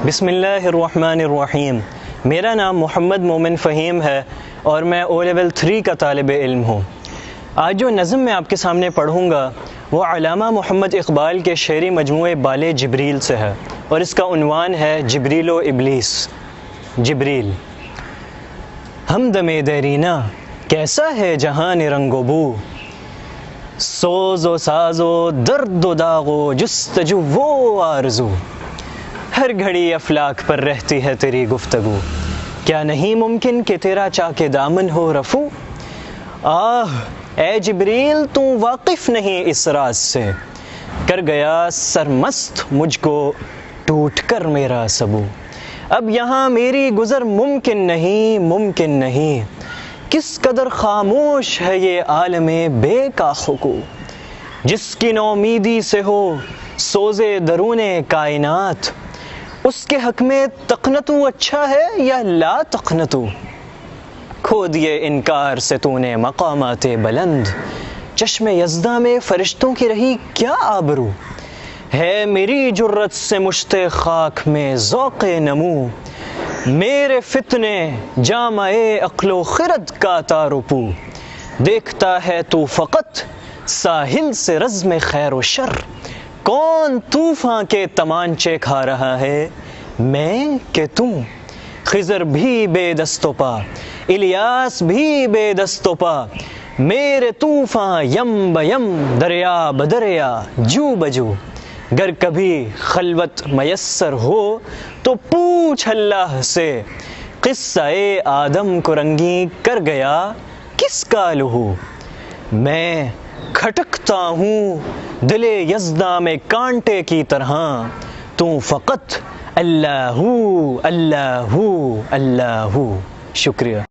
بسم اللہ الرحمن الرحیم۔ میرا نام محمد مومن فہیم ہے اور میں او لیول 3 کا طالب علم ہوں۔ آج جو نظم میں آپ کے سامنے پڑھوں گا وہ علامہ محمد اقبال کے شعری مجموعے بال جبریل سے ہے اور اس کا عنوان ہے جبریل و ابلیس۔ جبریل: ہمدم دیرینہ کیسا ہے جہان رنگ و بو، سوز و ساز و درد و داغ و جستجو و آرزو، ہر گھڑی افلاک پر رہتی ہے تیری گفتگو، کیا نہیں ممکن کہ تیرا چاک دامن ہو رفو؟ آہ اے جبریل تو واقف نہیں اس راز سے، کر گیا سرمست مجھ کو ٹوٹ کر میرا سبو، اب یہاں میری گزر ممکن نہیں، کس قدر خاموش ہے یہ عالم بے کاخو، جس کی نومیدی سے ہو سوز درون کائنات، اس کے حق میں تقنتو اچھا ہے یا لا تقنتو؟ کھو دیے انکار سے تو نے مقامات بلند، چشم یزداں میں فرشتوں کی رہی کیا آبرو؟ ہے میری جرت سے مشت خاک میں ذوق نمو، میرے فتنے جامع عقل و خرد کا تارپو، دیکھتا ہے تو فقط ساحل سے رزم خیر و شر، کون طوفان کے تمانچے کھا رہا ہے، میں کہ تم؟ خضر بھی بے دست و پا، الیاس بھی بے دست و پا، میرے طوفان یم بیم دریا بدریا جو بجو، گر کبھی خلوت میسر ہو تو پوچھ اللہ سے، قصہ آدم کو رنگی کر گیا کس کا لہو؟ میں کھٹکتا ہوں دل یزداں میں کانٹے کی طرح، تو فقط اللہ اللہ اللہ۔ شکریہ۔